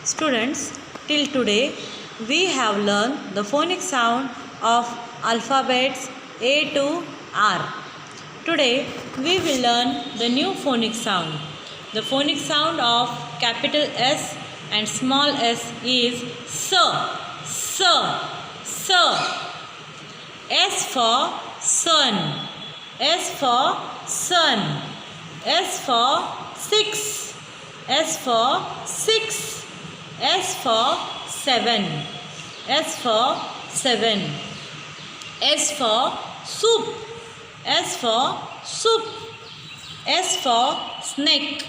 Students, till today we have learned the phonic sound of alphabets A to R. Today we will learn the new phonic sound. The phonic sound of capital S and small s is S. S for sun. S for sun. S for six. S for six. S for seven. S for seven. S for soup. S for soup. S for snake.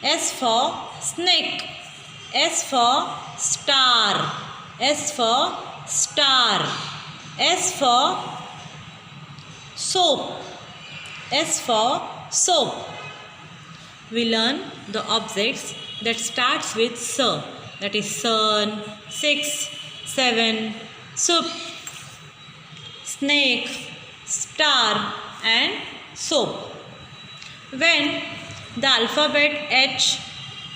S for snake. S for star. S for star. S for soap. S for soap. We learn the objects that starts with S. That is sun, 6, 7, soup, snake, star and soap. When the alphabet H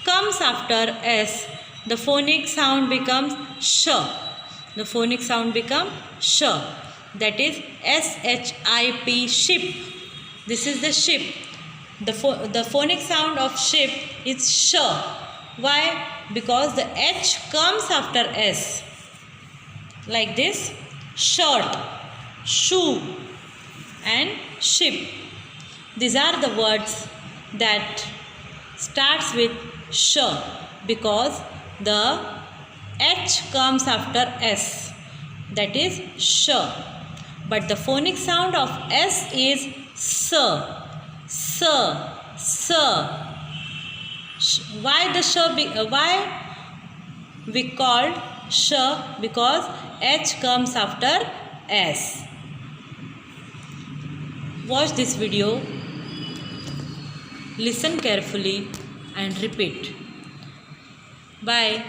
comes after S, the phonic sound becomes sh. The phonic sound becomes sh. That is S-H-I-P, ship. This is the ship. The phonic sound of ship is sh. Why? Because the H comes after S. Like this, shirt, shoe and ship. These are the words that starts with sh because the H comes after S. That is sh. But the phonic sound of S is S. Why the sh? Why we called sh? Because H comes after S. Watch this video, listen carefully and repeat. Bye.